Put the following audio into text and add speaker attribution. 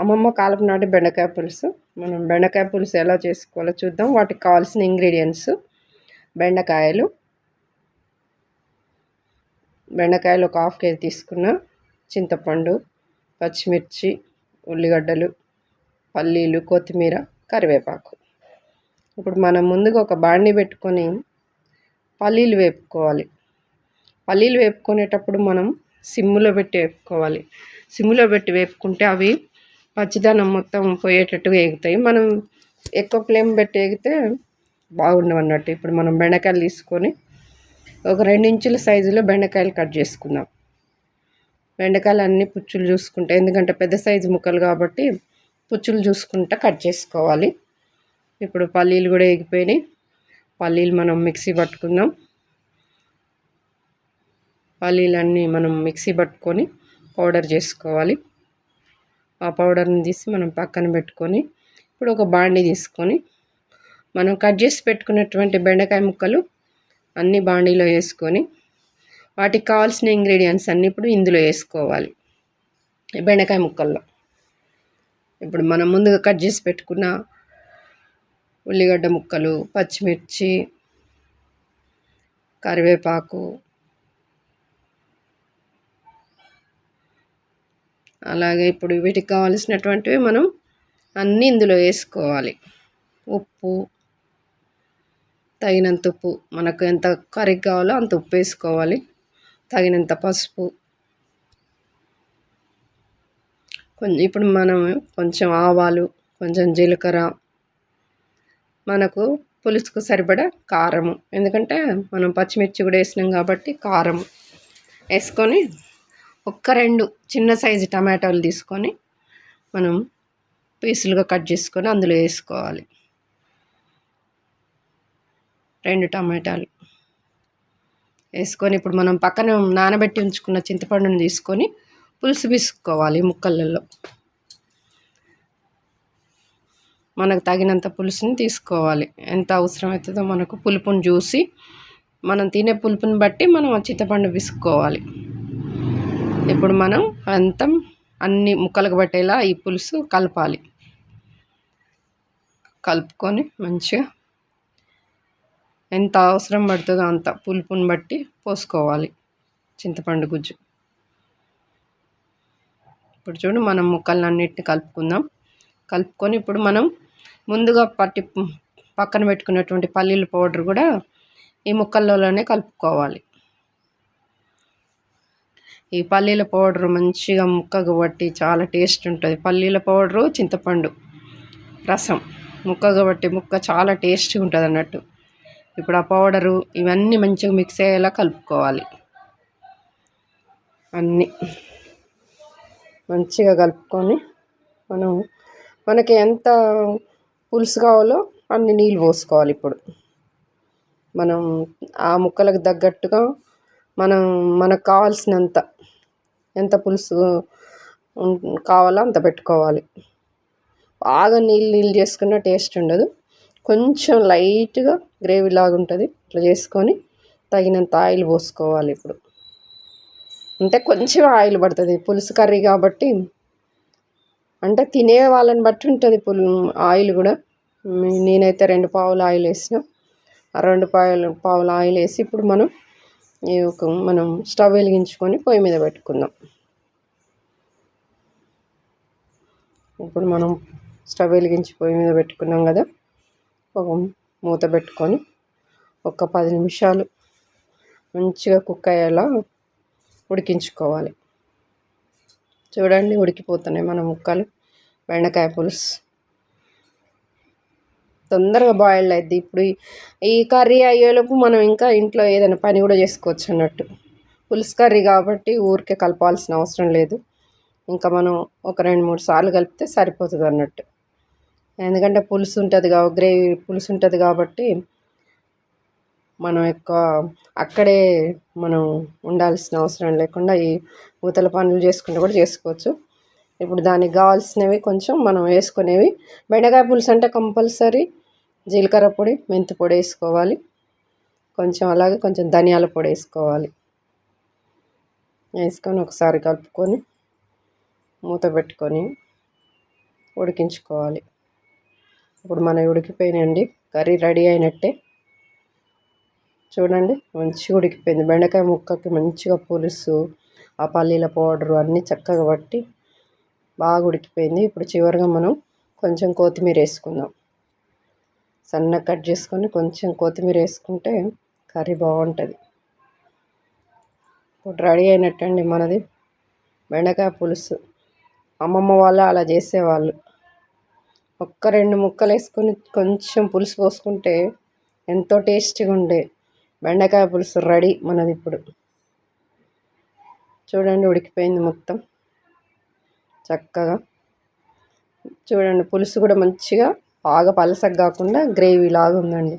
Speaker 1: అమ్మమ్మ కాలపు నాటి బెండకాయ పులుసు. మనం బెండకాయ పులుసు ఎలా చేసుకోవాలో చూద్దాం. వాటికి కావాల్సిన ఇంగ్రీడియంట్స్: బెండకాయలు ఒక హాఫ్ కేజీ తీసుకున్న, చింతపండు, పచ్చిమిర్చి, ఉల్లిగడ్డలు, పల్లీలు, కొత్తిమీర, కరివేపాకు. ఇప్పుడు మనం ముందుగా ఒక బాండీ పెట్టుకొని పల్లీలు వేపుకోవాలి. పల్లీలు వేపుకునేటప్పుడు మనం సిమ్లో పెట్టి వేపుకోవాలి. సిమ్లో పెట్టి వేపుకుంటే అవి పచ్చిదనం మొత్తం పోయేటట్టుగా ఎగుతాయి. మనం ఎక్కువ ఫ్లేమ్ పెట్టి ఎగితే బాగుండవు అన్నట్టు. ఇప్పుడు మనం బెండకాయలు తీసుకొని ఒక 2 ఇంచుల సైజులో బెండకాయలు కట్ చేసుకుందాం. బెండకాయలు అన్నీ పుచ్చులు చూసుకుంటే, ఎందుకంటే పెద్ద సైజు ముక్కలు కాబట్టి పుచ్చులు చూసుకుంటా కట్ చేసుకోవాలి. ఇప్పుడు పల్లీలు కూడా ఎగిపోయినాయి. పల్లీలు మనం మిక్సీ పట్టుకుందాం. పల్లీలన్నీ మనం మిక్సీ పట్టుకొని పౌడర్ చేసుకోవాలి. ఆ పౌడర్ని తీసి మనం పక్కన పెట్టుకొని ఇప్పుడు ఒక బాండీ తీసుకొని మనం కట్ చేసి పెట్టుకున్నటువంటి బెండకాయ ముక్కలు అన్నీ బాండీలో వేసుకొని వాటికి కావాల్సిన ఇంగ్రీడియంట్స్ అన్నీ ఇప్పుడు ఇందులో వేసుకోవాలి. బెండకాయ ముక్కల్లో ఇప్పుడు మనం ముందుగా కట్ చేసి పెట్టుకున్న ఉల్లిగడ్డ ముక్కలు, పచ్చిమిర్చి, కరివేపాకు, అలాగే ఇప్పుడు వీటికి కావాల్సినటువంటివి మనం అన్నీ ఇందులో వేసుకోవాలి. ఉప్పు, తగినంత ఉప్పు, మనకు ఎంత కర్రీ కావాలో అంత ఉప్పు వేసుకోవాలి. తగినంత పసుపు, ఇప్పుడు మనం కొంచెం ఆవాలు, కొంచెం జీలకర్ర, మనకు పులుసుకు సరిపడా కారము, ఎందుకంటే మనం పచ్చిమిర్చి కూడా వేసినాం కాబట్టి కారం వేసుకొని 2 చిన్న సైజు టమాటాలు తీసుకొని మనం పీసులుగా కట్ చేసుకొని అందులో వేసుకోవాలి. 2 టమాటాలు వేసుకొని ఇప్పుడు మనం పక్కన నానబెట్టి ఉంచుకున్న చింతపండుని తీసుకొని పులుసు పిసుకోవాలి. ముక్కలలో మనకు తగినంత పులుసుని తీసుకోవాలి. ఎంత అవసరం అవుతుందో మనకు పులుపుని చూసి మనం తినే పులుపుని బట్టి మనం చింతపండు పిసుకోవాలి. ఇప్పుడు మనం అంతా అన్ని ముక్కలకు పట్టేలా ఈ పులుసు కలపాలి. కలుపుకొని మంచిగా ఎంత అవసరం పడుతుందో అంత పులుపుని బట్టి పోసుకోవాలి చింతపండు గుజ్జు. ఇప్పుడు చూడు మనం ముక్కలన్నిటిని కలుపుకుందాం. కలుపుకొని ఇప్పుడు మనం ముందుగా పక్కన పెట్టుకున్నటువంటి పల్లీల పౌడర్ కూడా ఈ ముక్కల్లోనే కలుపుకోవాలి. ఈ పల్లీల పౌడర్ మంచిగా ముక్కకు పట్టి చాలా టేస్ట్ ఉంటుంది. పల్లీల పౌడరు, చింతపండు రసం ముక్కకు పట్టి ముక్క చాలా టేస్ట్గా ఉంటుంది అన్నట్టు. ఇప్పుడు ఆ పౌడరు ఇవన్నీ మంచిగా మిక్స్ అయ్యేలా కలుపుకోవాలి. అన్నీ మంచిగా కలుపుకొని మనకి ఎంత పులుసు కావాలో అన్ని నీళ్ళు పోసుకోవాలి. ఇప్పుడు మనం ఆ ముక్కలకు తగ్గట్టుగా మనకు కావాల్సినంత ఎంత పులుసు కావాలో అంత పెట్టుకోవాలి. బాగా నీళ్ళు చేసుకున్న టేస్ట్ ఉండదు. కొంచెం లైట్గా గ్రేవీ లాగా ఉంటుంది. ఇట్లా చేసుకొని తగినంత ఆయిల్ పోసుకోవాలి. ఇప్పుడు అంటే కొంచెం ఆయిల్ పడుతుంది, పులుసు కర్రీ కాబట్టి. అంటే తినే వాళ్ళని బట్టి ఉంటుంది ఆయిల్ కూడా. నేనైతే 2 పావులు ఆయిల్ వేసిన. ఆ 2 పావుల ఆయిల్ వేసి ఇప్పుడు మనం స్టవ్ వెలిగించుకొని పొయ్యి మీద పెట్టుకుందాం. ఇప్పుడు మనం స్టవ్ వెలిగించి పొయ్యి మీద పెట్టుకున్నాం కదా, ఒక మూత పెట్టుకొని ఒక 10 నిమిషాలు మంచిగా కుక్ అయ్యేలా ఉడికించుకోవాలి. చూడండి ఉడికిపోతున్నాయి మన ముక్కలు. బెండకాయ పులుసు తొందరగా బాయిల్డ్ అవుద్ది. ఇప్పుడు ఈ కర్రీ అయ్యేలోపు మనం ఇంకా ఇంట్లో ఏదైనా పని కూడా చేసుకోవచ్చు అన్నట్టు. పులుసు కర్రీ కాబట్టి ఊరికే కలపాల్సిన అవసరం లేదు. ఇంకా మనం ఒక 2-3 సార్లు కలిపితే సరిపోతుంది అన్నట్టు. ఎందుకంటే పులుసు ఉంటుంది గ్రేవీ పులుసు ఉంటుంది కాబట్టి మనం ఎక్కువ అక్కడే మనం ఉండాల్సిన అవసరం లేకుండా ఈ ఊతల పనులు చేసుకుంటూ కూడా చేసుకోవచ్చు. ఇప్పుడు దానికి కావాల్సినవి కొంచెం మనం వేసుకునేవి, బెండకాయ పులుసు అంటే కంపల్సరీ జీలకర్ర పొడి, మెంతి పొడి వేసుకోవాలి. అలాగే కొంచెం ధనియాల పొడి వేసుకోవాలి. వేసుకొని ఒకసారి కలుపుకొని మూత పెట్టుకొని ఉడికించుకోవాలి. ఇప్పుడు మన ఉడికిపోయినాయండి, కర్రీ రెడీ అయినట్టే. చూడండి మంచిగా ఉడికిపోయింది. బెండకాయ ముక్కకి మంచిగా పులుసు, ఆ పల్లీల పౌడరు అన్నీ చక్కగా పట్టి బాగా ఉడికిపోయింది. ఇప్పుడు చివరిగా మనం కొంచెం కొత్తిమీర వేసుకుందాం. సన్నగా కట్ చేసుకొని కొంచెం కొత్తిమీర వేసుకుంటే కర్రీ బాగుంటుంది. ఇప్పుడు రెడీ అయినట్టండి మనది బెండకాయ పులుసు. అమ్మమ్మ వాళ్ళు అలా చేసేవాళ్ళు. ఒక్క 2 ముక్కలు వేసుకొని కొంచెం పులుసు పోసుకుంటే ఎంతో టేస్టీగా ఉండే బెండకాయ పులుసు రెడీ మనది ఇప్పుడు. చూడండి ఉడికిపోయింది మొత్తం చక్కగా. చూడండి పులుసు కూడా మంచిగా బాగా పలసగా కాకుండా గ్రేవీ లాగా ఉందండి.